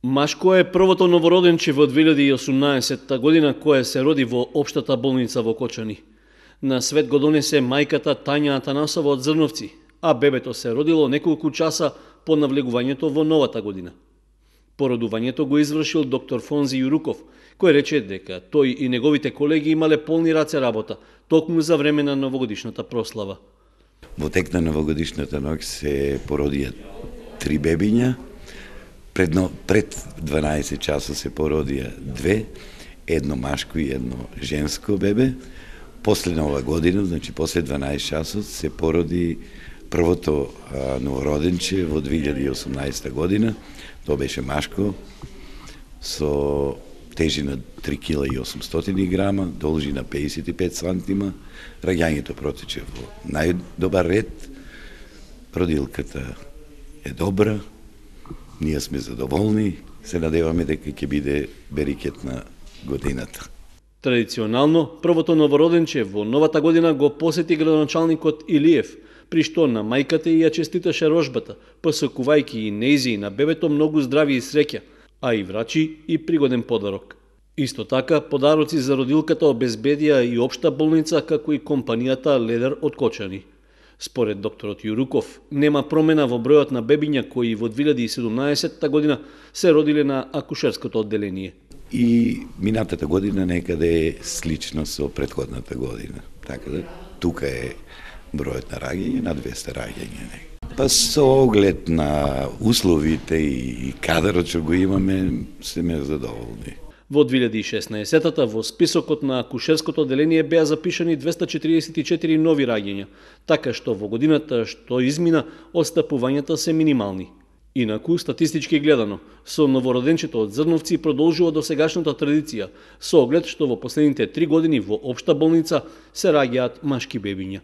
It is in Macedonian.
Машко е првото новороденче во 2018 година кое се роди во Општата болница во Кочани. На свет го донесе мајката Тања Атанасова од Зрновци, а бебето се родило неколку часа по навлегувањето во новата година. Породувањето го извршил доктор Фонзи Јуруков, кој рече дека тој и неговите колеги имале полни раце работа, токму за време на новогодишната прослава. Во тек на новогодишната ноќ се породија 3 бебиња. Пред 12 часа се породија 2, едно машко и едно женско бебе. После нова година, значи после 12 часот, се породи првото новороденче во 2018 година. Тоа беше машко со тежина 3 кг и 800 грама, должина 55 сантима. Раѓањето протече во најдобар ред. Родилката е добра. Ние сме задоволни, се надеваме дека ќе биде берикет на годината. Традиционално, првото новороденче во новата година го посети градоначалникот Илиев, при што на мајката ја честиташе рожбата, посакувајќи и нејзи и на бебето многу здравје и среќа, а и врачи и пригоден подарок. Исто така, подароци за родилката обезбедија и Општа болница, како и компанијата Ледер од Кочани. Според докторот Јуруков, нема промена во бројот на бебиња кои во 2017 година се родиле на акушерското одделение. И минатата година некаде е слично со претходната година. Така да тука е бројот на раѓање на 200 раѓања. Па со оглед на условите и кадарот што го имаме, сме задоволни. Во 2016-та во списокот на акушерското одделение беа запишани 244 нови раѓања, така што во годината што измина отстапувањата се минимални. Инаку, статистички гледано, со новороденчето од Зрновци продолжува досегашната традиција, со оглед што во последните 3 години во Општа болница се раѓаат машки бебиња.